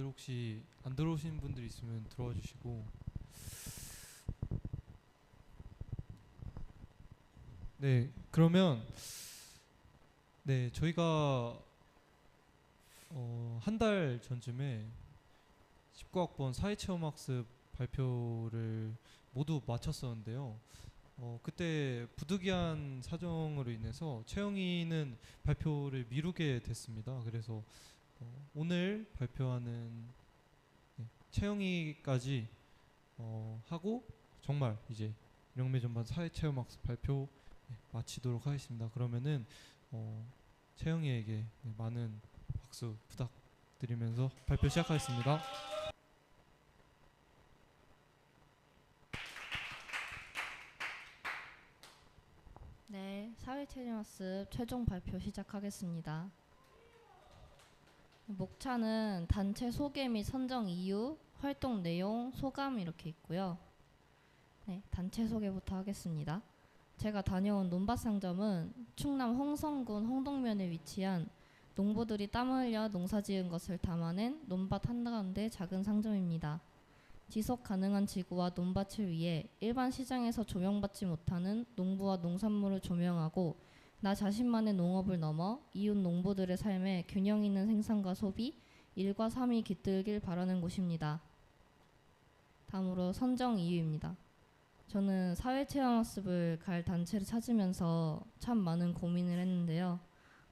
혹시 안 들어오신 분들 있으면 들어와 주시고. 네, 그러면 네, 저희가 한 달 전쯤에 19학번 사회체험학습 발표를 모두 마쳤었는데요. 그때 부득이한 사정으로 인해서 채영이는 발표를 미루게 됐습니다. 그래서 오늘 발표하는 채영이까지 하고 정말 이제 영매전반 사회체험학습 발표 마치도록 하겠습니다. 그러면은 채영이에게 많은 박수 부탁드리면서 발표 시작하겠습니다. 네, 사회체험학습 최종 발표 시작하겠습니다. 목차는 단체 소개 및 선정 이유, 활동 내용, 소감 이렇게 있고요. 네, 단체 소개부터 하겠습니다. 제가 다녀온 논밭상점은 충남 홍성군 홍동면에 위치한 농부들이 땀 흘려 농사지은 것을 담아낸 논밭 한가운데 작은 상점입니다. 지속 가능한 지구와 논밭을 위해 일반 시장에서 조명받지 못하는 농부와 농산물을 조명하고 나 자신만의 농업을 넘어 이웃 농부들의 삶에 균형 있는 생산과 소비, 일과 삶이 깃들길 바라는 곳입니다. 다음으로 선정 이유입니다. 저는 사회체험학습을 갈 단체를 찾으면서 참 많은 고민을 했는데요.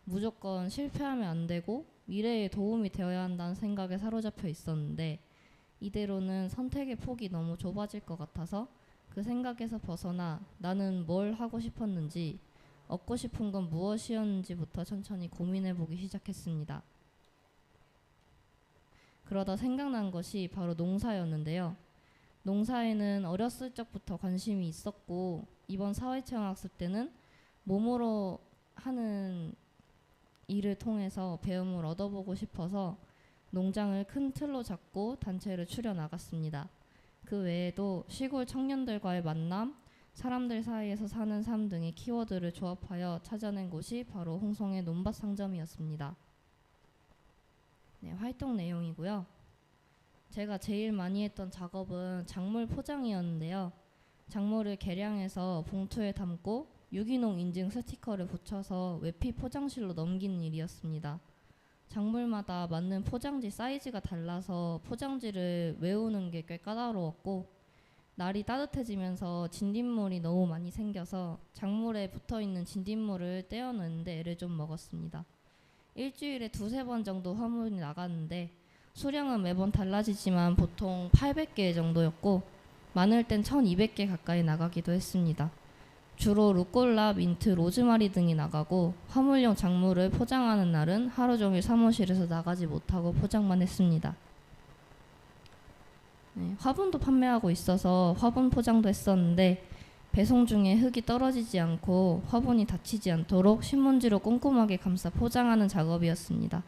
무조건 실패하면 안 되고 미래에 도움이 되어야 한다는 생각에 사로잡혀 있었는데 이대로는 선택의 폭이 너무 좁아질 것 같아서 그 생각에서 벗어나 나는 뭘 하고 싶었는지, 얻고 싶은 건 무엇이었는지부터 천천히 고민해보기 시작했습니다. 그러다 생각난 것이 바로 농사였는데요. 농사에는 어렸을 적부터 관심이 있었고 이번 사회체험학습 때는 몸으로 하는 일을 통해서 배움을 얻어보고 싶어서 농장을 큰 틀로 잡고 단체를 추려 나갔습니다. 그 외에도 시골 청년들과의 만남, 사람들 사이에서 사는 삶 등의 키워드를 조합하여 찾아낸 곳이 바로 홍성의 논밭 상점이었습니다. 네, 활동 내용이고요. 제가 제일 많이 했던 작업은 작물 포장이었는데요. 작물을 개량해서 봉투에 담고 유기농 인증 스티커를 붙여서 외피 포장실로 넘기는 일이었습니다. 작물마다 맞는 포장지 사이즈가 달라서 포장지를 외우는 게 꽤 까다로웠고 날이 따뜻해지면서 진딧물이 너무 많이 생겨서 작물에 붙어있는 진딧물을 떼어내는데 애를 좀 먹었습니다. 일주일에 2~3번 정도 화물이 나갔는데 수량은 매번 달라지지만 보통 800개 정도였고 많을 땐 1200개 가까이 나가기도 했습니다. 주로 루꼴라, 민트, 로즈마리 등이 나가고 화물용 작물을 포장하는 날은 하루 종일 사무실에서 나가지 못하고 포장만 했습니다. 네, 화분도 판매하고 있어서 화분 포장도 했었는데 배송 중에 흙이 떨어지지 않고 화분이 다치지 않도록 신문지로 꼼꼼하게 감싸 포장하는 작업이었습니다.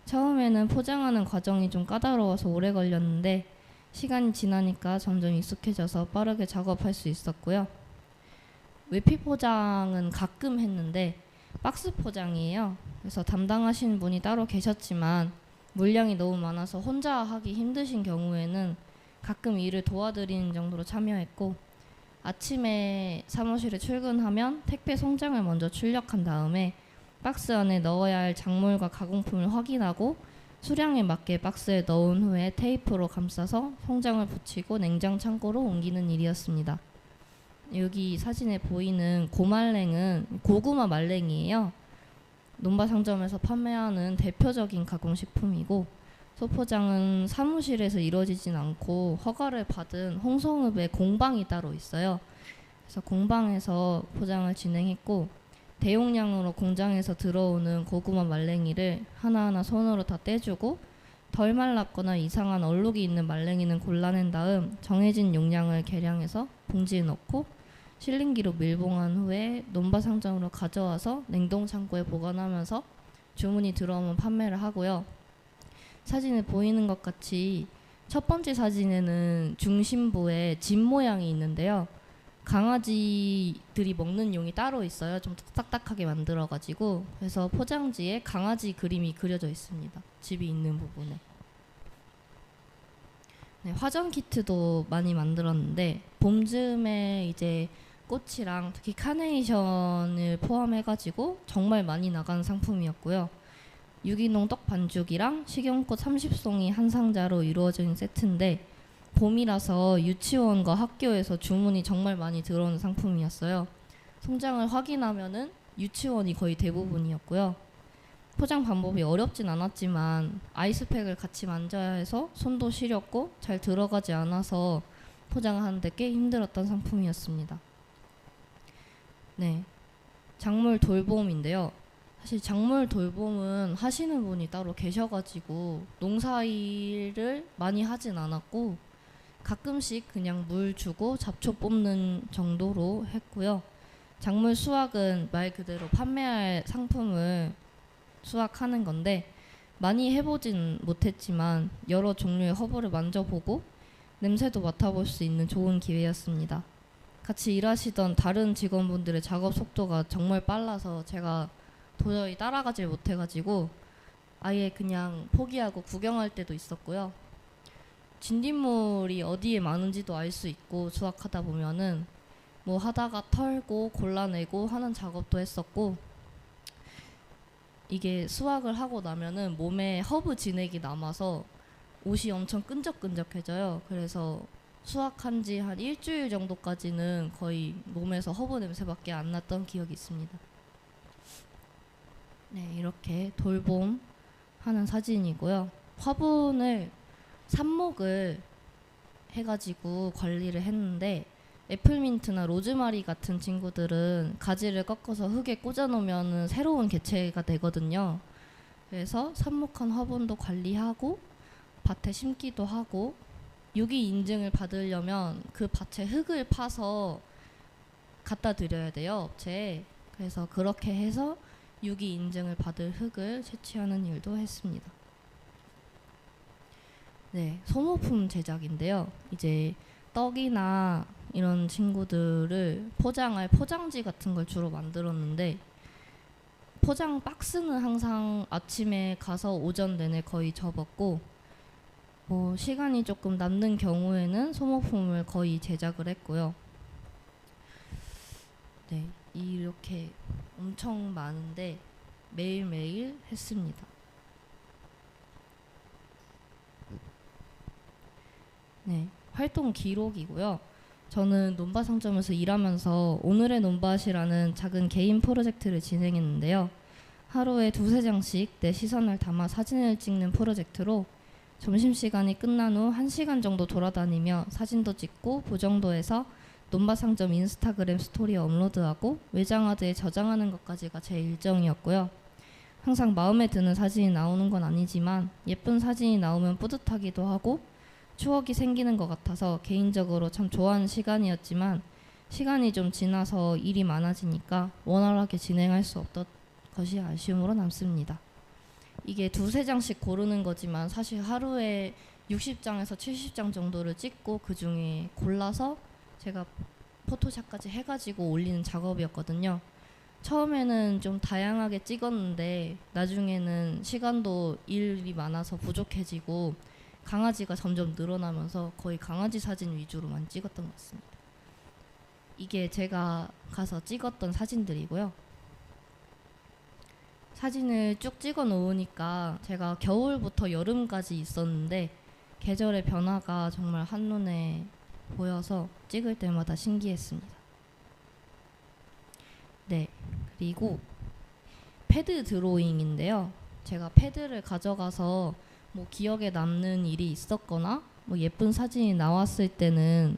처음에는 포장하는 과정이 좀 까다로워서 오래 걸렸는데 시간이 지나니까 점점 익숙해져서 빠르게 작업할 수 있었고요. 외피 포장은 가끔 했는데 박스 포장이에요. 그래서 담당하시는 분이 따로 계셨지만 물량이 너무 많아서 혼자 하기 힘드신 경우에는 가끔 일을 도와드리는 정도로 참여했고 아침에 사무실에 출근하면 택배 송장을 먼저 출력한 다음에 박스 안에 넣어야 할 작물과 가공품을 확인하고 수량에 맞게 박스에 넣은 후에 테이프로 감싸서 송장을 붙이고 냉장 창고로 옮기는 일이었습니다. 여기 사진에 보이는 고말랭은 고구마 말랭이에요. 논밭 상점에서 판매하는 대표적인 가공식품이고 소포장은 사무실에서 이루어지진 않고 허가를 받은 홍성읍에 공방이 따로 있어요. 그래서 공방에서 포장을 진행했고 대용량으로 공장에서 들어오는 고구마 말랭이를 하나하나 손으로 다 떼주고 덜 말랐거나 이상한 얼룩이 있는 말랭이는 골라낸 다음 정해진 용량을 계량해서 봉지에 넣고 실링기로 밀봉한 후에 논밭 상점으로 가져와서 냉동 창고에 보관하면서 주문이 들어오면 판매를 하고요. 사진에 보이는 것 같이 첫 번째 사진에는 중심부에 집 모양이 있는데요. 강아지들이 먹는 용이 따로 있어요. 좀 딱딱하게 만들어가지고 그래서 포장지에 강아지 그림이 그려져 있습니다. 집이 있는 부분에. 네, 화전 키트도 많이 만들었는데 봄쯤에 이제 꽃이랑 특히 카네이션을 포함해가지고 정말 많이 나간 상품이었고요. 유기농 떡 반죽이랑 식용꽃 30송이 한 상자로 이루어진 세트인데 봄이라서 유치원과 학교에서 주문이 정말 많이 들어오는 상품이었어요. 송장을 확인하면은 유치원이 거의 대부분이었고요. 포장 방법이 어렵진 않았지만 아이스팩을 같이 만져야 해서 손도 시렸고 잘 들어가지 않아서 포장하는데 꽤 힘들었던 상품이었습니다. 네, 작물 돌봄인데요. 사실 작물 돌봄은 하시는 분이 따로 계셔가지고 농사일을 많이 하진 않았고 가끔씩 그냥 물 주고 잡초 뽑는 정도로 했고요. 작물 수확은 말 그대로 판매할 상품을 수확하는 건데 많이 해보진 못했지만 여러 종류의 허브를 만져보고 냄새도 맡아볼 수 있는 좋은 기회였습니다. 같이 일하시던 다른 직원분들의 작업 속도가 정말 빨라서 제가 도저히 따라가질 못해가지고 아예 그냥 포기하고 구경할 때도 있었고요. 진딧물이 어디에 많은지도 알 수 있고 수확하다 보면은 뭐 하다가 털고 골라내고 하는 작업도 했었고 이게 수확을 하고 나면은 몸에 허브 진액이 남아서 옷이 엄청 끈적끈적해져요. 그래서 수확한 지 한 일주일 정도까지는 거의 몸에서 허브 냄새밖에 안 났던 기억이 있습니다. 네, 이렇게 돌봄 하는 사진이고요. 화분을 삽목을 해가지고 관리를 했는데 애플민트나 로즈마리 같은 친구들은 가지를 꺾어서 흙에 꽂아놓으면 새로운 개체가 되거든요. 그래서 삽목한 화분도 관리하고 밭에 심기도 하고 유기 인증을 받으려면 그 밭에 흙을 파서 갖다 드려야 돼요, 업체에. 그래서 그렇게 해서 유기 인증을 받을 흙을 채취하는 일도 했습니다. 네, 소모품 제작인데요. 이제 떡이나 이런 친구들을 포장할 포장지 같은 걸 주로 만들었는데 포장 박스는 항상 아침에 가서 오전 내내 거의 접었고 시간이 조금 남는 경우에는 소모품을 거의 제작을 했고요. 네, 이렇게 엄청 많은데 매일매일 했습니다. 네, 활동 기록이고요. 저는 논밭 상점에서 일하면서 오늘의 논밭이라는 작은 개인 프로젝트를 진행했는데요. 하루에 2~3장씩 내 시선을 담아 사진을 찍는 프로젝트로 점심시간이 끝난 후 1시간 정도 돌아다니며 사진도 찍고 보정도해서 논밭 상점 인스타그램 스토리에 업로드하고 외장하드에 저장하는 것까지가 제 일정이었고요. 항상 마음에 드는 사진이 나오는 건 아니지만 예쁜 사진이 나오면 뿌듯하기도 하고 추억이 생기는 것 같아서 개인적으로 참 좋아하는 시간이었지만 시간이 좀 지나서 일이 많아지니까 원활하게 진행할 수 없던 것이 아쉬움으로 남습니다. 이게 2~3장씩 고르는 거지만 사실 하루에 60장에서 70장 정도를 찍고 그 중에 골라서 제가 포토샵까지 해가지고 올리는 작업이었거든요. 처음에는 좀 다양하게 찍었는데 나중에는 시간도 일이 많아서 부족해지고 강아지가 점점 늘어나면서 거의 강아지 사진 위주로만 찍었던 것 같습니다. 이게 제가 가서 찍었던 사진들이고요. 사진을 쭉 찍어 놓으니까 제가 겨울부터 여름까지 있었는데 계절의 변화가 정말 한눈에 보여서 찍을 때마다 신기했습니다. 네, 그리고 패드 드로잉인데요. 제가 패드를 가져가서 뭐 기억에 남는 일이 있었거나 뭐 예쁜 사진이 나왔을 때는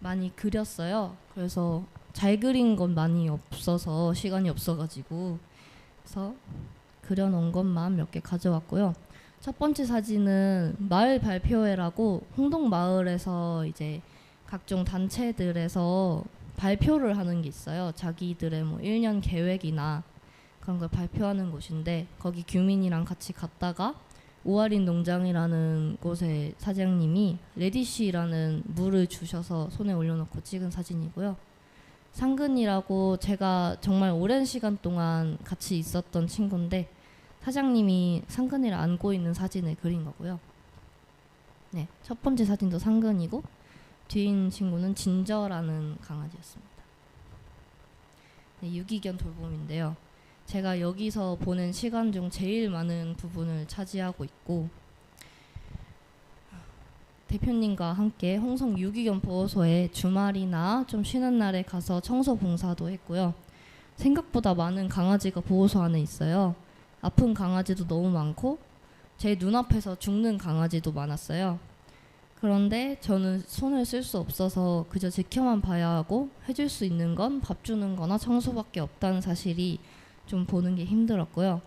많이 그렸어요. 그래서 잘 그린 건 많이 없어서 시간이 없어가지고 그래서 그려놓은 것만 몇 개 가져왔고요. 첫 번째 사진은 마을 발표회라고 홍동 마을에서 이제 각종 단체들에서 발표를 하는 게 있어요. 자기들의 뭐 1년 계획이나 그런 걸 발표하는 곳인데 거기 규민이랑 같이 갔다가 오아린 농장이라는 곳의 사장님이 레디쉬라는 물을 주셔서 손에 올려놓고 찍은 사진이고요. 상근이라고 제가 정말 오랜 시간 동안 같이 있었던 친구인데 사장님이 상근이를 안고 있는 사진을 그린 거고요. 네, 첫 번째 사진도 상근이고 뒤에 있는 친구는 진저라는 강아지였습니다. 네, 유기견 돌봄인데요. 제가 여기서 보낸 시간 중 제일 많은 부분을 차지하고 있고 대표님과 함께 홍성 유기견 보호소에 주말이나 좀 쉬는 날에 가서 청소 봉사도 했고요. 생각보다 많은 강아지가 보호소 안에 있어요. 아픈 강아지도 너무 많고 제 눈앞에서 죽는 강아지도 많았어요. 그런데 저는 손을 쓸 수 없어서 그저 지켜만 봐야 하고 해줄 수 있는 건 밥 주는 거나 청소밖에 없다는 사실이 좀 보는 게 힘들었고요.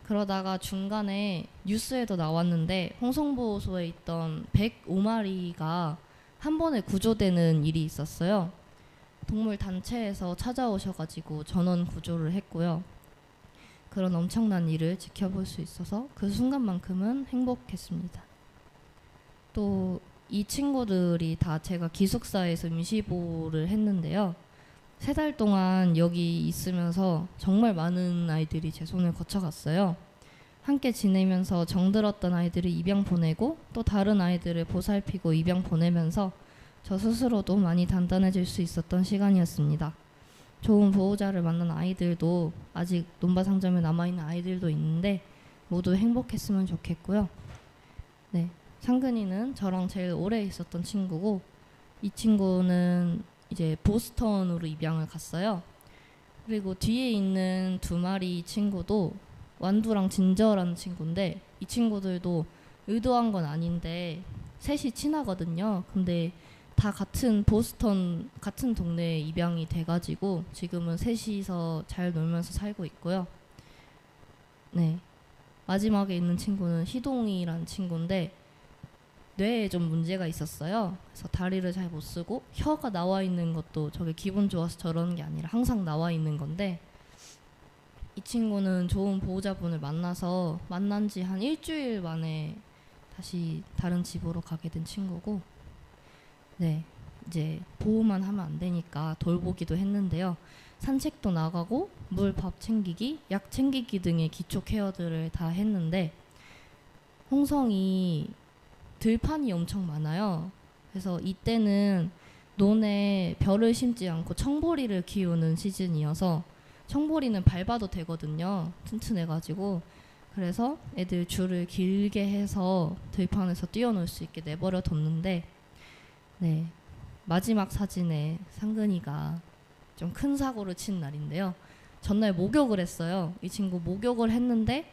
그러다가 중간에 뉴스에도 나왔는데 홍성보호소에 있던 105마리가 한 번에 구조되는 일이 있었어요. 동물 단체에서 찾아오셔가지고 전원 구조를 했고요. 그런 엄청난 일을 지켜볼 수 있어서 그 순간만큼은 행복했습니다. 또 이 친구들이 다 제가 기숙사에서 임시보호를 했는데요. 3달 동안 여기 있으면서 정말 많은 아이들이 제 손을 거쳐갔어요. 함께 지내면서 정들었던 아이들을 입양 보내고 또 다른 아이들을 보살피고 입양 보내면서 저 스스로도 많이 단단해질 수 있었던 시간이었습니다. 좋은 보호자를 만난 아이들도 아직 논바상점에 남아있는 아이들도 있는데 모두 행복했으면 좋겠고요. 네, 상근이는 저랑 제일 오래 있었던 친구고 이 친구는 이제 보스턴으로 입양을 갔어요. 그리고 뒤에 있는 2마리 친구도 완두랑 진저라는 친구인데 이 친구들도 의도한 건 아닌데 셋이 친하거든요. 근데 다 같은 보스턴 같은 동네에 입양이 돼가지고 지금은 셋이서 잘 놀면서 살고 있고요. 네, 마지막에 있는 친구는 희동이라는 친구인데 뇌에 좀 문제가 있었어요. 그래서 다리를 잘 못 쓰고 혀가 나와 있는 것도 저게 기분 좋아서 저러는 게 아니라 항상 나와 있는 건데 이 친구는 좋은 보호자분을 만나서 만난 지 한 일주일 만에 다시 다른 집으로 가게 된 친구고 네, 이제 보호만 하면 안 되니까 돌보기도 했는데요. 산책도 나가고 물, 밥 챙기기, 약 챙기기 등의 기초 케어들을 다 했는데 홍성이 들판이 엄청 많아요. 그래서 이때는 논에 벼를 심지 않고 청보리를 키우는 시즌이어서 청보리는 밟아도 되거든요. 튼튼해가지고. 그래서 애들 줄을 길게 해서 들판에서 뛰어놀 수 있게 내버려 뒀는데 네, 마지막 사진에 상근이가 좀 큰 사고를 친 날인데요. 전날 목욕을 했어요. 이 친구 목욕을 했는데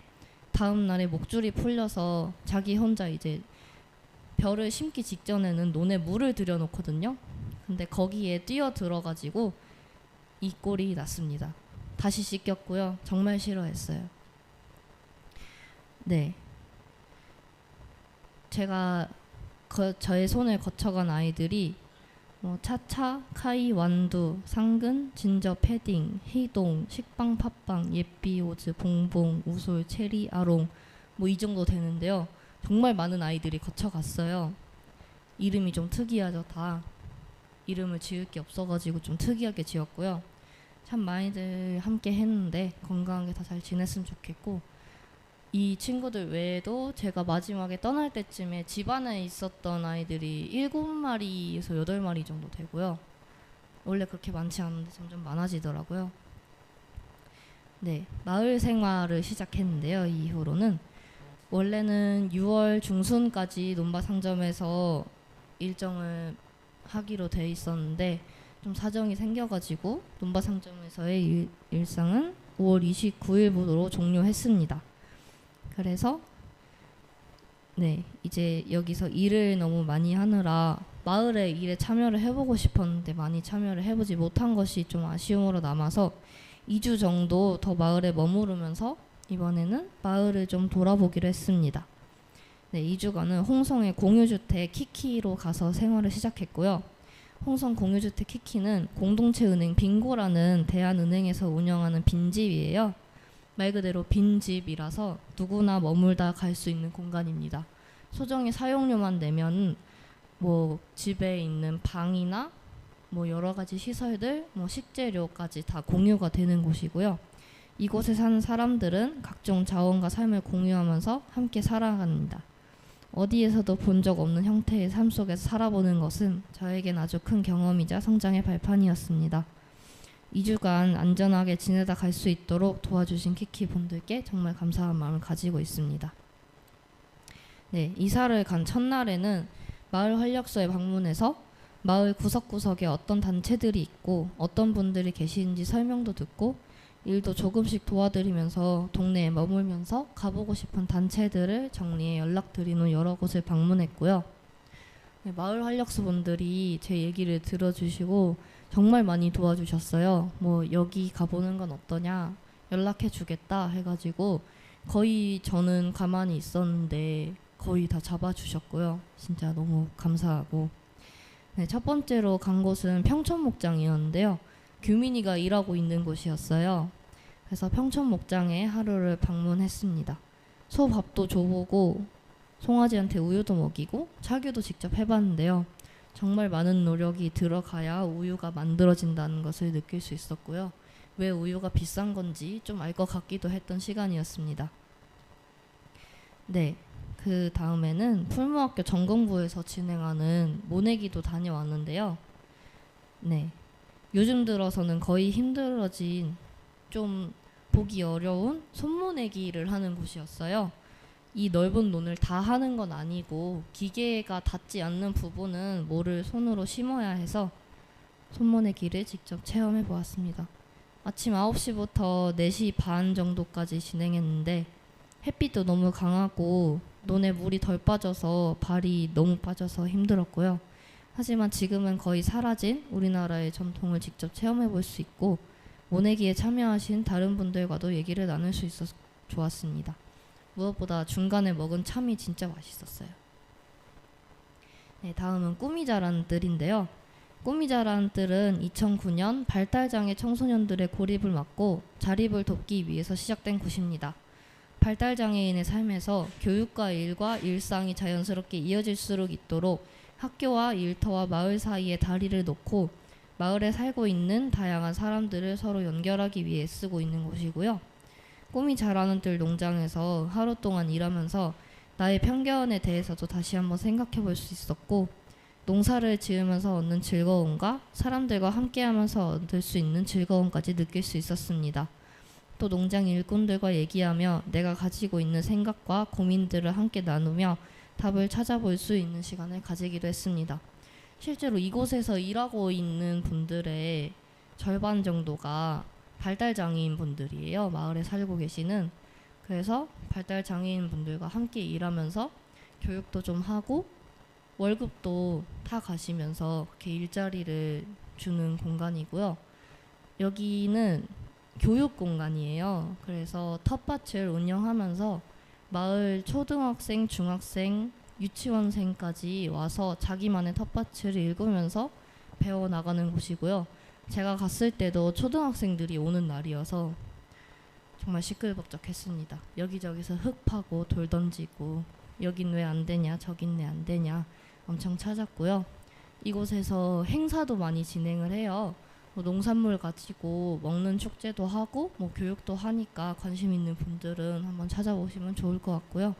다음 날에 목줄이 풀려서 자기 혼자 이제 벼를 심기 직전에는 논에 물을 들여놓거든요. 근데 거기에 뛰어 들어가지고 이 꼴이 났습니다. 다시 씻겼고요. 정말 싫어했어요. 네, 제가 저의 손을 거쳐간 아이들이 차차, 카이, 완두, 상근, 진저, 패딩, 희동, 식빵, 팥빵, 예삐, 오즈, 봉봉, 우솔, 체리, 아롱 이 정도 되는데요. 정말 많은 아이들이 거쳐갔어요. 이름이 좀 특이하죠. 다 이름을 지을 게 없어가지고 좀 특이하게 지었고요. 참 많이들 함께 했는데 건강하게 다 잘 지냈으면 좋겠고 이 친구들 외에도 제가 마지막에 떠날 때쯤에 집안에 있었던 아이들이 7마리에서 8마리 정도 되고요. 원래 그렇게 많지 않은데 점점 많아지더라고요. 네, 마을 생활을 시작했는데요. 이 이후로는 원래는 6월 중순까지 논바상점에서 일정을 하기로 돼 있었는데 좀 사정이 생겨가지고 논바상점에서의 일상은 5월 29일부로 종료했습니다. 그래서 네, 이제 여기서 일을 너무 많이 하느라 마을의 일에 참여를 해보고 싶었는데 많이 참여를 해보지 못한 것이 좀 아쉬움으로 남아서 2주 정도 더 마을에 머무르면서 이번에는 마을을 좀 돌아보기로 했습니다. 네, 2주간은 홍성의 공유주택 키키로 가서 생활을 시작했고요. 홍성 공유주택 키키는 공동체은행 빙고라는 대한은행에서 운영하는 빈집이에요. 말 그대로 빈집이라서 누구나 머물다 갈 수 있는 공간입니다. 소정의 사용료만 내면 집에 있는 방이나 여러 가지 시설들, 식재료까지 다 공유가 되는 곳이고요. 이곳에 사는 사람들은 각종 자원과 삶을 공유하면서 함께 살아갑니다. 어디에서도 본 적 없는 형태의 삶 속에서 살아보는 것은 저에겐 아주 큰 경험이자 성장의 발판이었습니다. 2주간 안전하게 지내다 갈 수 있도록 도와주신 키키 분들께 정말 감사한 마음을 가지고 있습니다. 네, 이사를 간 첫날에는 마을 활력소에 방문해서 마을 구석구석에 어떤 단체들이 있고 어떤 분들이 계시는지 설명도 듣고 일도 조금씩 도와드리면서 동네에 머물면서 가보고 싶은 단체들을 정리해 연락드린 후 여러 곳을 방문했고요. 네, 마을 활력소 분들이 제 얘기를 들어주시고 정말 많이 도와주셨어요. 뭐 여기 가보는 건 어떠냐, 연락해 주겠다 해가지고 거의 저는 가만히 있었는데 거의 다 잡아주셨고요. 진짜 너무 감사하고. 네, 첫 번째로 간 곳은 평촌 목장이었는데요. 규민이가 일하고 있는 곳이었어요. 그래서 평촌 목장에 하루를 방문했습니다. 소 밥도 줘보고 송아지한테 우유도 먹이고 착유도 직접 해봤는데요. 정말 많은 노력이 들어가야 우유가 만들어진다는 것을 느낄 수 있었고요. 왜 우유가 비싼 건지 좀 알 것 같기도 했던 시간이었습니다. 네, 그 다음에는 풀무학교 전공부에서 진행하는 모내기도 다녀왔는데요. 네, 요즘 들어서는 거의 힘들어진 좀 보기 어려운 손모내기를 하는 곳이었어요. 이 넓은 논을 다 하는 건 아니고 기계가 닿지 않는 부분은 모를 손으로 심어야 해서 손모내기를 직접 체험해 보았습니다. 아침 9시부터 4시 반 정도까지 진행했는데 햇빛도 너무 강하고 논에 물이 덜 빠져서 발이 너무 빠져서 힘들었고요. 하지만 지금은 거의 사라진 우리나라의 전통을 직접 체험해 볼 수 있고 모내기에 참여하신 다른 분들과도 얘기를 나눌 수 있어서 좋았습니다. 무엇보다 중간에 먹은 참이 진짜 맛있었어요. 네, 다음은 꿈이 자라는 뜰인데요. 꿈이 자라는 뜰은 2009년 발달장애 청소년들의 고립을 막고 자립을 돕기 위해서 시작된 곳입니다. 발달장애인의 삶에서 교육과 일과 일상이 자연스럽게 이어질 수 있도록 학교와 일터와 마을 사이에 다리를 놓고 마을에 살고 있는 다양한 사람들을 서로 연결하기 위해 쓰고 있는 곳이고요. 꿈이 자라는 뜰 농장에서 하루 동안 일하면서 나의 편견에 대해서도 다시 한번 생각해 볼 수 있었고 농사를 지으면서 얻는 즐거움과 사람들과 함께하면서 얻을 수 있는 즐거움까지 느낄 수 있었습니다. 또 농장 일꾼들과 얘기하며 내가 가지고 있는 생각과 고민들을 함께 나누며 답을 찾아볼 수 있는 시간을 가지기도 했습니다. 실제로 이곳에서 일하고 있는 분들의 절반 정도가 발달장애인 분들이에요. 마을에 살고 계시는. 그래서 발달장애인 분들과 함께 일하면서 교육도 좀 하고 월급도 타 가시면서 그렇게 일자리를 주는 공간이고요. 여기는 교육 공간이에요. 그래서 텃밭을 운영하면서 마을 초등학생, 중학생, 유치원생까지 와서 자기만의 텃밭을 읽으면서 배워나가는 곳이고요. 제가 갔을 때도 초등학생들이 오는 날이어서 정말 시끌벅적했습니다. 여기저기서 흙 파고 돌 던지고 여긴 왜 안 되냐 저긴 왜 안 되냐 엄청 찾았고요. 이곳에서 행사도 많이 진행을 해요. 뭐 농산물 가지고 먹는 축제도 하고 뭐 교육도 하니까 관심 있는 분들은 한번 찾아보시면 좋을 것 같고요.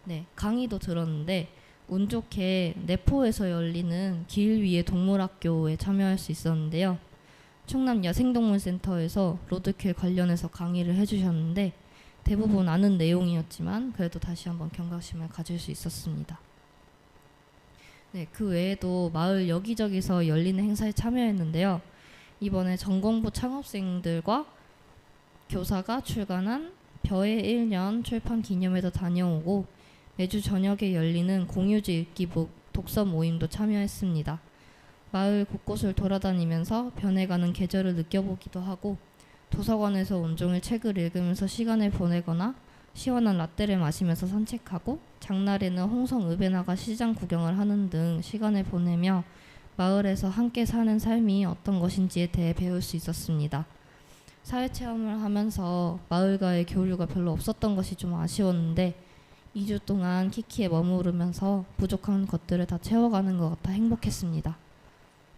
네, 강의도 들었는데 운 좋게 내포에서 열리는 길 위의 동물학교에 참여할 수 있었는데요. 충남 야생동물센터에서 로드킬 관련해서 강의를 해주셨는데 대부분 아는 내용이었지만 그래도 다시 한번 경각심을 가질 수 있었습니다. 네, 그 외에도 마을 여기저기서 열리는 행사에 참여했는데요. 이번에 전공부 창업생들과 교사가 출간한 벼의 1년 출판 기념회도 다녀오고 매주 저녁에 열리는 공유지 읽기북 독서 모임도 참여했습니다. 마을 곳곳을 돌아다니면서 변해가는 계절을 느껴보기도 하고 도서관에서 온종일 책을 읽으면서 시간을 보내거나 시원한 라떼를 마시면서 산책하고 장날에는 홍성읍에 나가 시장 구경을 하는 등 시간을 보내며 마을에서 함께 사는 삶이 어떤 것인지에 대해 배울 수 있었습니다. 사회체험을 하면서 마을과의 교류가 별로 없었던 것이 좀 아쉬웠는데 2주 동안 키키에 머무르면서 부족한 것들을 다 채워가는 것 같아 행복했습니다.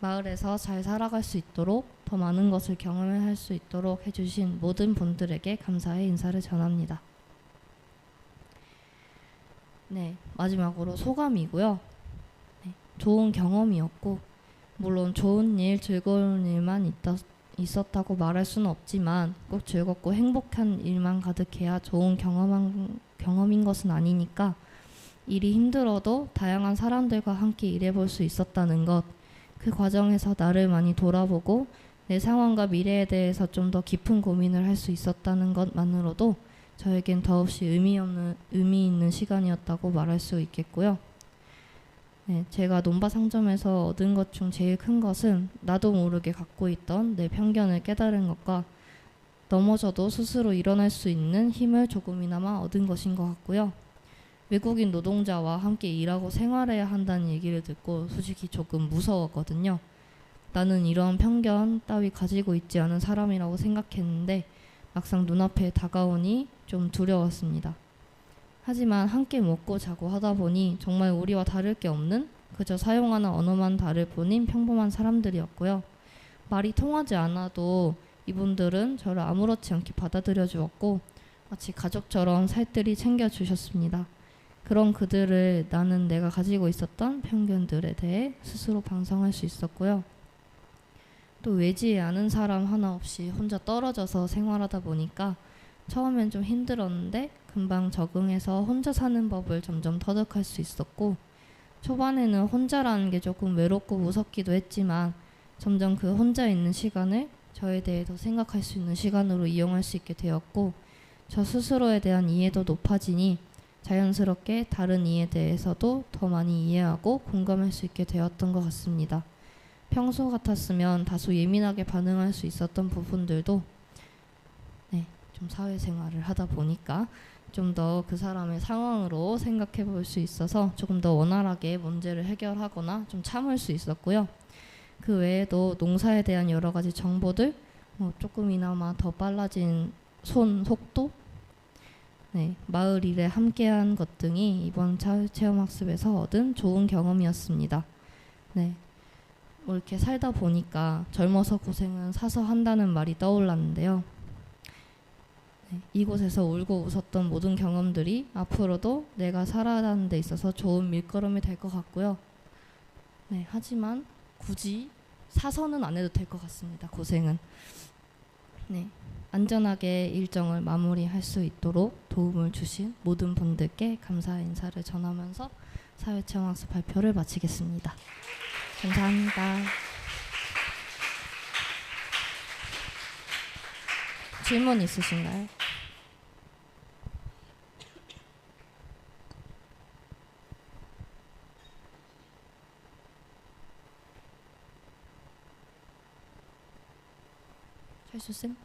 마을에서 잘 살아갈 수 있도록 더 많은 것을 경험할 수 있도록 해주신 모든 분들에게 감사의 인사를 전합니다. 네, 마지막으로 소감이고요. 네, 좋은 경험이었고 물론 좋은 일, 즐거운 일만 있었다고 말할 수는 없지만 꼭 즐겁고 행복한 일만 가득해야 좋은 경험인 것은 아니니까 일이 힘들어도 다양한 사람들과 함께 일해볼 수 있었다는 것, 그 과정에서 나를 많이 돌아보고 내 상황과 미래에 대해서 좀 더 깊은 고민을 할 수 있었다는 것만으로도 저에겐 더없이 의미 있는 시간이었다고 말할 수 있겠고요. 네, 제가 논바 상점에서 얻은 것 중 제일 큰 것은 나도 모르게 갖고 있던 내 편견을 깨달은 것과 넘어져도 스스로 일어날 수 있는 힘을 조금이나마 얻은 것인 것 같고요. 외국인 노동자와 함께 일하고 생활해야 한다는 얘기를 듣고 솔직히 조금 무서웠거든요. 나는 이러한 편견 따위 가지고 있지 않은 사람이라고 생각했는데 막상 눈앞에 다가오니 좀 두려웠습니다. 하지만 함께 먹고 자고 하다 보니 정말 우리와 다를 게 없는 그저 사용하는 언어만 다를 뿐인 평범한 사람들이었고요. 말이 통하지 않아도 이분들은 저를 아무렇지 않게 받아들여 주었고 마치 가족처럼 살뜰히 챙겨주셨습니다. 그런 그들을 나는 내가 가지고 있었던 편견들에 대해 스스로 반성할 수 있었고요. 또 외지에 아는 사람 하나 없이 혼자 떨어져서 생활하다 보니까 처음엔 좀 힘들었는데 금방 적응해서 혼자 사는 법을 점점 터득할 수 있었고 초반에는 혼자라는 게 조금 외롭고 무섭기도 했지만 점점 그 혼자 있는 시간을 저에 대해 더 생각할 수 있는 시간으로 이용할 수 있게 되었고 저 스스로에 대한 이해도 높아지니 자연스럽게 다른 이에 대해서도 더 많이 이해하고 공감할 수 있게 되었던 것 같습니다. 평소 같았으면 다소 예민하게 반응할 수 있었던 부분들도 좀 사회생활을 하다 보니까 좀 더 그 사람의 상황으로 생각해 볼 수 있어서 조금 더 원활하게 문제를 해결하거나 좀 참을 수 있었고요. 그 외에도 농사에 대한 여러 가지 정보들, 조금이나마 더 빨라진 손 속도, 마을 일에 함께한 것 등이 이번 체험학습에서 얻은 좋은 경험이었습니다. 이렇게 살다 보니까 젊어서 고생은 사서 한다는 말이 떠올랐는데요. 이곳에서 울고 웃었던 모든 경험들이 앞으로도 내가 살아가는 데 있어서 좋은 밀걸음이 될 것 같고요. 하지만 굳이 사서는 안 해도 될 것 같습니다. 고생은. 안전하게 일정을 마무리할 수 있도록 도움을 주신 모든 분들께 감사의 인사를 전하면서 사회체험학습 발표를 마치겠습니다. 감사합니다. 질문 있으신가요? 철수쌤?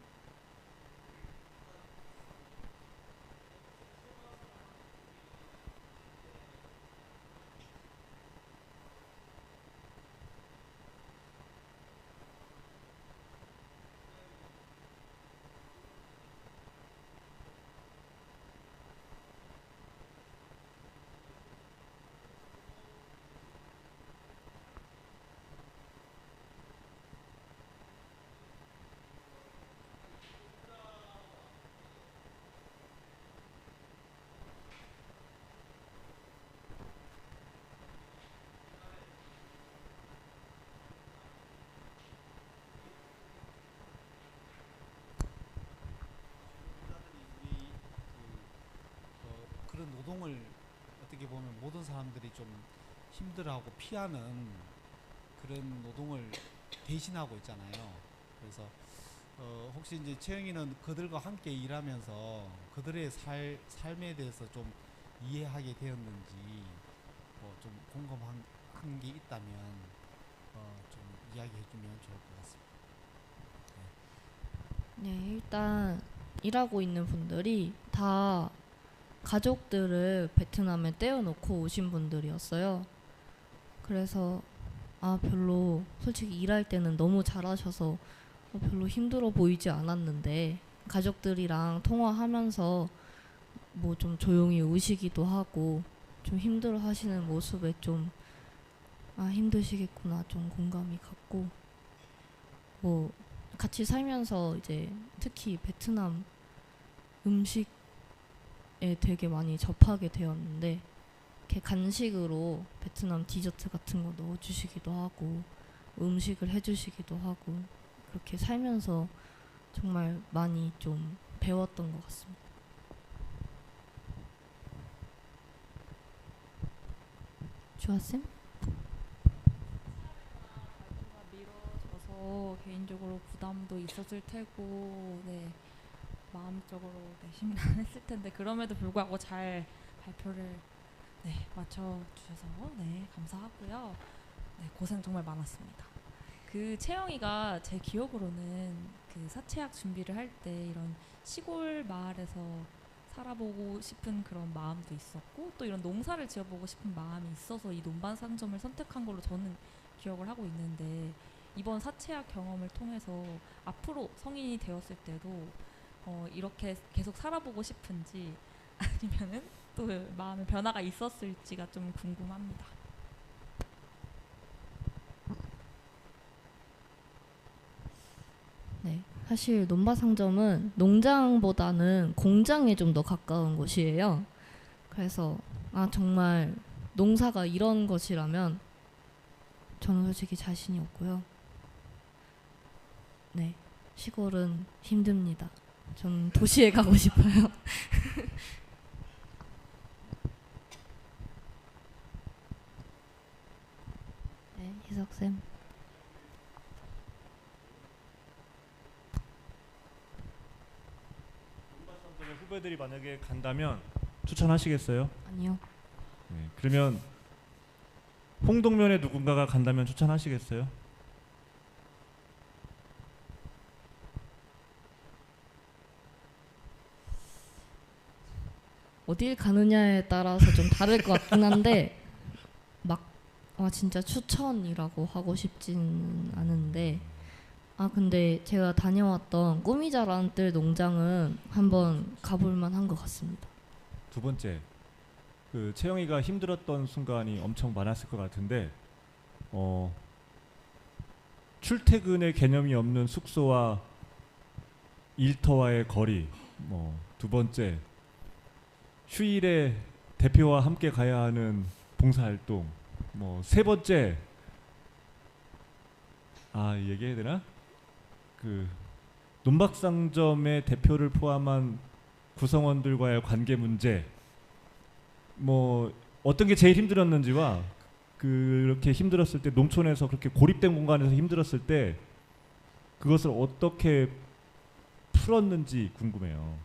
그런 노동을 어떻게 보면 모든 사람들이 좀 힘들어하고 피하는 그런 노동을 대신하고 있잖아요. 그래서 혹시 이제 채영이는 그들과 함께 일하면서 그들의 삶에 대해서 좀 이해하게 되었는지 좀 공감한 게 있다면 좀 이야기해 주면 좋을 것 같습니다. 일단 일하고 있는 분들이 다 가족들을 베트남에 떼어놓고 오신 분들이었어요. 그래서 별로 솔직히 일할 때는 너무 잘하셔서 별로 힘들어 보이지 않았는데 가족들이랑 통화하면서 뭐 좀 조용히 우시기도 하고 좀 힘들어 하시는 모습에 좀 힘드시겠구나 좀 공감이 갔고 뭐 같이 살면서 이제 특히 베트남 음식에 되게 많이 접하게 되었는데 이렇게 간식으로 베트남 디저트 같은 거 넣어주시기도 하고 음식을 해주시기도 하고 그렇게 살면서 정말 많이 좀 배웠던 것 같습니다. 주아쌤? 미뤄져서 개인적으로 부담도 있었을 테고 네 마음적으로 네, 심란했을 텐데 그럼에도 불구하고 잘 발표를 네 맞춰주셔서 네 감사하고요. 네 고생 정말 많았습니다. 그 채영이가 제 기억으로는 그 사채학 준비를 할 때 이런 시골 마을에서 살아보고 싶은 그런 마음도 있었고 또 이런 농사를 지어보고 싶은 마음이 있어서 이 논반 상점을 선택한 걸로 저는 기억을 하고 있는데 이번 사채학 경험을 통해서 앞으로 성인이 되었을 때도 이렇게 계속 살아보고 싶은지 아니면은 또 마음의 변화가 있었을지가 좀 궁금합니다. 네, 사실 논바 상점은 농장보다는 공장에 좀 더 가까운 곳이에요. 그래서 정말 농사가 이런 것이라면 저는 솔직히 자신이 없고요. 네, 시골은 힘듭니다. 저는 도시에 가고 싶어요. 네, 희석쌤. 후배들이 만약에 간다면 추천하시겠어요? 아니요. 네, 그러면 홍동면에 누군가가 간다면 추천하시겠어요? 어딜 가느냐에 따라서 좀 다를 것 같긴 한데 막 진짜 추천이라고 하고 싶지는 않은데 근데 제가 다녀왔던 꾸미자란 뜰 농장은 한번 가볼 만한 것 같습니다. 두 번째, 그 채영이가 힘들었던 순간이 엄청 많았을 것 같은데 출퇴근의 개념이 없는 숙소와 일터와의 거리, 두 번째 휴일에 대표와 함께 가야 하는 봉사활동, 세 번째 얘기해야 되나? 그 논박상점의 대표를 포함한 구성원들과의 관계 문제, 어떤 게 제일 힘들었는지와 그렇게 힘들었을 때 농촌에서 그렇게 고립된 공간에서 힘들었을 때 그것을 어떻게 풀었는지 궁금해요.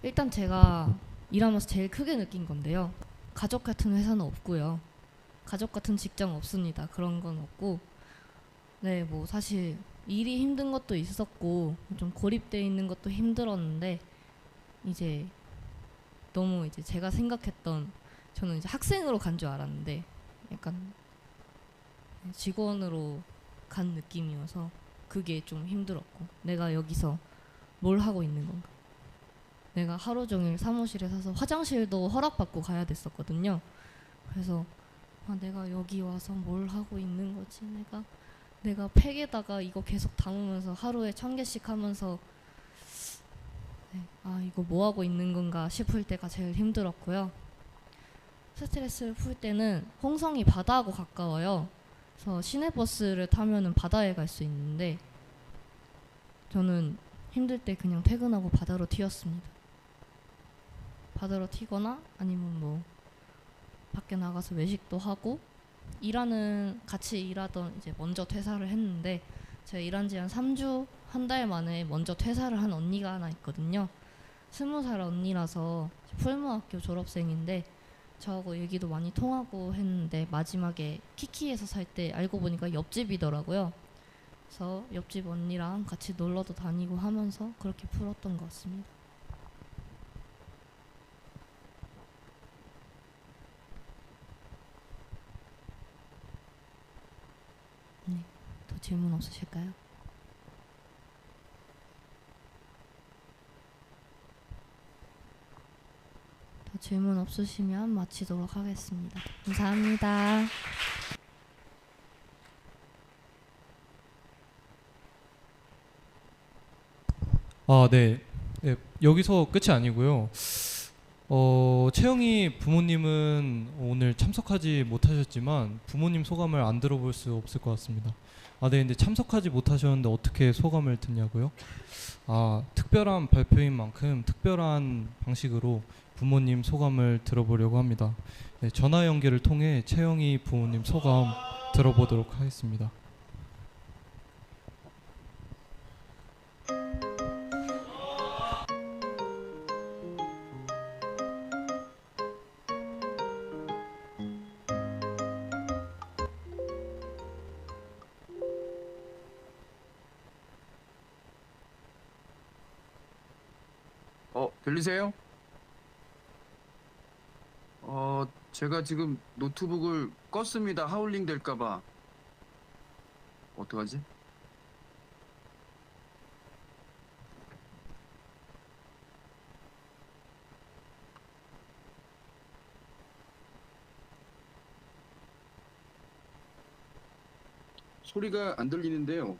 일단 제가 일하면서 제일 크게 느낀 건데요. 가족 같은 회사는 없고요. 가족 같은 직장 없습니다. 그런 건 없고 네, 사실 일이 힘든 것도 있었고 좀 고립되어 있는 것도 힘들었는데 이제 너무 이제 제가 생각했던 저는 이제 학생으로 간 줄 알았는데 약간 직원으로 간 느낌이어서 그게 좀 힘들었고 내가 여기서 뭘 하고 있는 건가? 내가 하루 종일 사무실에 서서 화장실도 허락받고 가야 됐었거든요. 그래서 내가 여기 와서 뭘 하고 있는 거지? 내가 팩에다가 이거 계속 담으면서 하루에 1000개씩 하면서 이거 뭐 하고 있는 건가 싶을 때가 제일 힘들었고요. 스트레스를 풀 때는 홍성이 바다하고 가까워요. 그래서 시내버스를 타면은 바다에 갈 수 있는데 저는 힘들 때 그냥 퇴근하고 바다로 튀었습니다. 바다로 튀거나 아니면 밖에 나가서 외식도 하고 같이 일하던 이제 먼저 퇴사를 했는데 제가 일한 지 한 3주, 한 달 만에 먼저 퇴사를 한 언니가 하나 있거든요. 20살 언니라서 풀무학교 졸업생인데 저하고 얘기도 많이 통하고 했는데 마지막에 키키에서 살 때 알고 보니까 옆집이더라고요. 그래서 옆집 언니랑 같이 놀러도 다니고 하면서 그렇게 풀었던 것 같습니다. 네, 더 질문 없으실까요? 더 질문 없으시면 마치도록 하겠습니다. 감사합니다. 네. 네, 여기서 끝이 아니고요. 채영이 부모님은 오늘 참석하지 못하셨지만 부모님 소감을 안 들어볼 수 없을 것 같습니다. 아, 네, 근데 참석하지 못하셨는데 어떻게 소감을 듣냐고요? 아, 특별한 발표인 만큼 특별한 방식으로 부모님 소감을 들어보려고 합니다. 네, 전화 연결을 통해 채영이 부모님 소감 들어보도록 하겠습니다. 들리세요? 제가 지금 노트북을 껐습니다. 하울링 될까봐. 어떡하지? 소리가 안 들리는데요.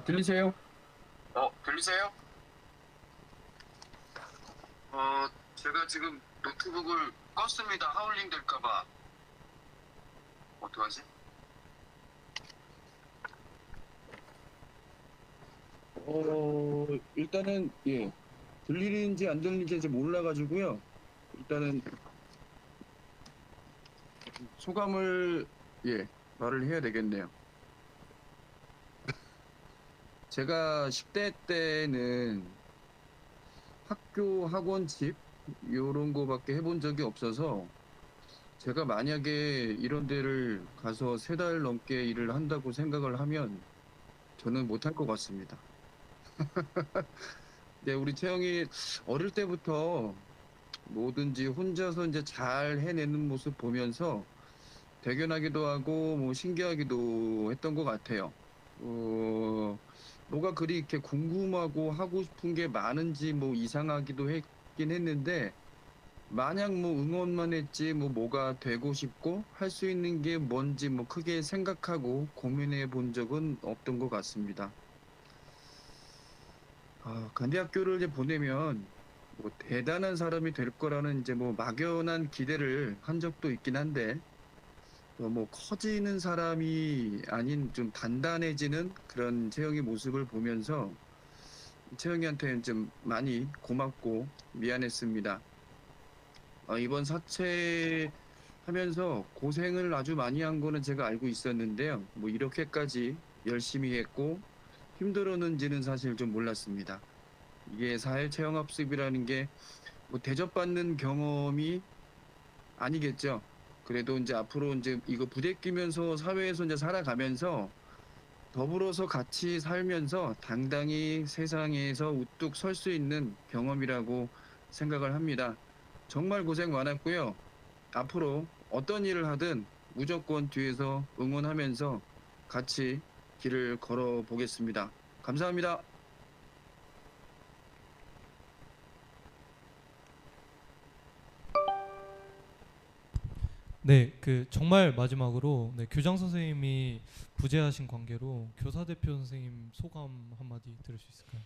들리세요? 들리세요? 제가 지금 노트북을 껐습니다. 하울링 될까봐. 어떡하지? 일단은, 예. 들리는지 안 들리는지 몰라가지고요. 일단은, 소감을, 예, 말을 해야 되겠네요. 제가 10대 때는 학교 학원집 요런 거밖에 해본 적이 없어서 제가 만약에 이런 데를 가서 3달 넘게 일을 한다고 생각을 하면 저는 못할 것 같습니다. 네, 우리 채영이 어릴 때부터 뭐든지 혼자서 이제 잘 해내는 모습 보면서 대견하기도 하고 뭐 신기하기도 했던 것 같아요. 뭐가 그리 이렇게 궁금하고 하고 싶은 게 많은지 뭐 이상하기도 했긴 했는데 마냥 뭐 응원만 했지 뭐가 되고 싶고 할 수 있는 게 뭔지 뭐 크게 생각하고 고민해 본 적은 없던 것 같습니다. 간대학교를 이제 보내면 뭐 대단한 사람이 될 거라는 이제 뭐 막연한 기대를 한 적도 있긴 한데 뭐 커지는 사람이 아닌 좀 단단해지는 그런 채영이 모습을 보면서 채영이한테는 좀 많이 고맙고 미안했습니다. 이번 사채 하면서 고생을 아주 많이 한 거는 제가 알고 있었는데요. 뭐 이렇게까지 열심히 했고 힘들었는지는 사실 좀 몰랐습니다. 이게 사회 체험학습이라는 게 뭐 대접받는 경험이 아니겠죠. 그래도 이제 앞으로 이제 이거 부대끼면서 사회에서 이제 살아가면서 더불어서 같이 살면서 당당히 세상에서 우뚝 설 수 있는 경험이라고 생각을 합니다. 정말 고생 많았고요. 앞으로 어떤 일을 하든 무조건 뒤에서 응원하면서 같이 길을 걸어 보겠습니다. 감사합니다. 네, 정말 마지막으로 교장 선생님이 부재하신 관계로 교사 대표 선생님 소감 한마디 들을 수 있을까요?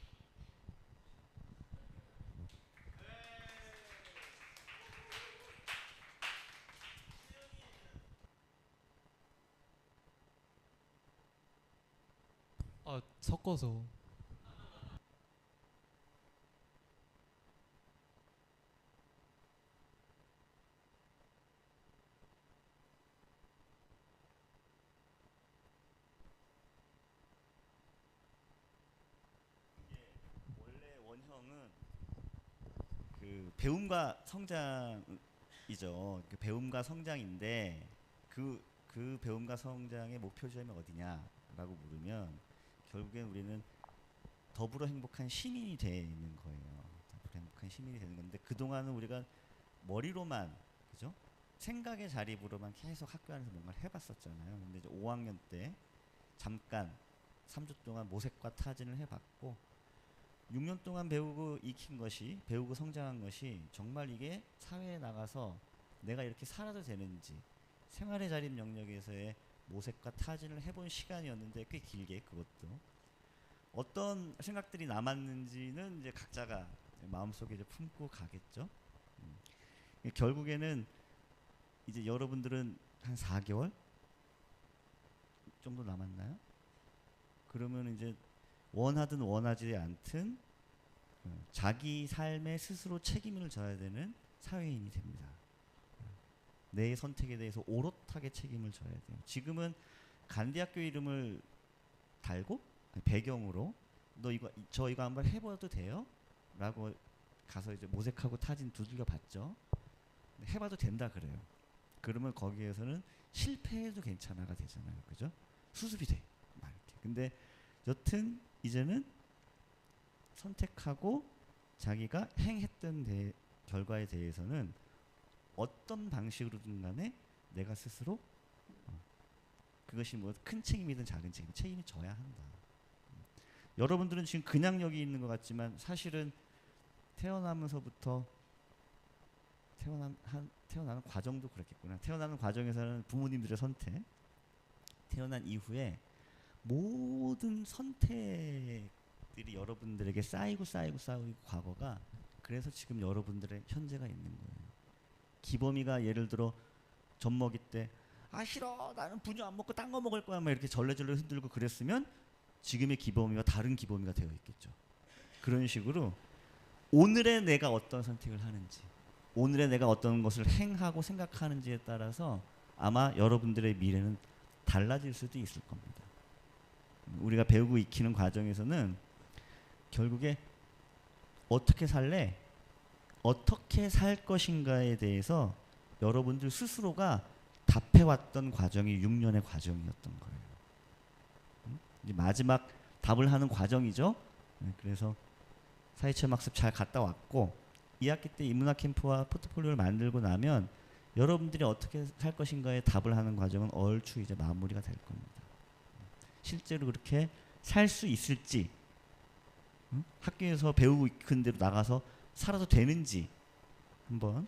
아, 섞어서. 원래 원형은 그 배움과 성장이죠. 그 배움과 성장인데 그 배움과 성장의 목표 지점이 어디냐라고 물으면 결국엔 우리는 더불어 행복한 시민이 되는 거예요. 더불어 행복한 시민이 되는 건데 그동안은 우리가 머리로만 그죠? 생각의 자립으로만 계속 학교 안에서 뭔가를 해봤었잖아요. 근데 이제 5학년 때 잠깐 3주 동안 모색과 타진을 해봤고 6년 동안 배우고 익힌 것이, 배우고 성장한 것이 정말 이게 사회에 나가서 내가 이렇게 살아도 되는지, 생활의 자립 영역에서의 모색과 타진을 해본 시간이었는데, 꽤 길게 그것도 어떤 생각들이 남았는지는 이제 각자가 마음속에 이제 품고 가겠죠. 결국에는 이제 여러분들은 한 4개월 정도 남았나요? 그러면 이제 원하든 원하지 않든 자기 삶에 스스로 책임을 져야 되는 사회인이 됩니다. 내 선택에 대해서 오롯하게 책임을 져야 돼요. 지금은 간디학교 이름을 달고 배경으로 너 이거 저 이거 한번 해봐도 돼요? 라고 가서 이제 모색하고 타진 두들겨 봤죠. 해봐도 된다 그래요. 그러면 거기에서는 실패해도 괜찮아가 되잖아요. 그죠? 수습이 돼. 막 이렇게. 근데 여튼 이제는 선택하고 자기가 행했던 결과에 대해서는 어떤 방식으로든 간에 내가 스스로 그것이 뭐 큰 책임이든 작은 책임을 져야 한다. 여러분들은 지금 그냥 여기 있는 것 같지만 사실은 태어나면서부터 태어나는 과정도 그렇겠구나. 태어나는 과정에서는 부모님들의 선택, 태어난 이후에 모든 선택들이 여러분들에게 쌓이고 과거가, 그래서 지금 여러분들의 현재가 있는 거예요. 기범이가 예를 들어 젖 먹일 때 아 싫어 나는 분유 안 먹고 딴 거 먹을 거야 막 이렇게 절레절레 흔들고 그랬으면 지금의 기범이와 다른 기범이가 되어 있겠죠. 그런 식으로 오늘의 내가 어떤 선택을 하는지, 오늘의 내가 어떤 것을 행하고 생각하는지에 따라서 아마 여러분들의 미래는 달라질 수도 있을 겁니다. 우리가 배우고 익히는 과정에서는 결국에 어떻게 살래? 어떻게 살 것인가에 대해서 여러분들 스스로가 답해왔던 과정이 6년의 과정이었던 거예요. 이제 마지막 답을 하는 과정이죠. 그래서 사회체험학습 잘 갔다 왔고 2학기 때 인문학 캠프와 포트폴리오를 만들고 나면 여러분들이 어떻게 살 것인가에 답을 하는 과정은 얼추 이제 마무리가 될 겁니다. 실제로 그렇게 살 수 있을지, 학교에서 배우고 익힌 대로 나가서 살아도 되는지 한번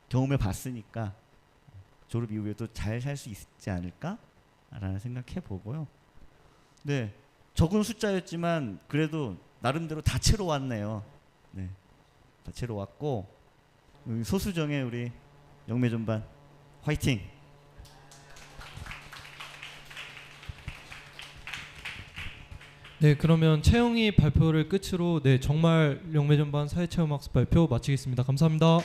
경험해 봤으니까 졸업 이후에도 잘 살 수 있지 않을까라는 생각해 보고요. 네, 적은 숫자였지만 그래도 나름대로 다채로 왔네요. 네, 다채로 왔고 소수정의 우리 영매전반 화이팅! 네, 그러면 채영이 발표를 끝으로 네 정말 영매전반 사회체험학습 발표 마치겠습니다. 감사합니다.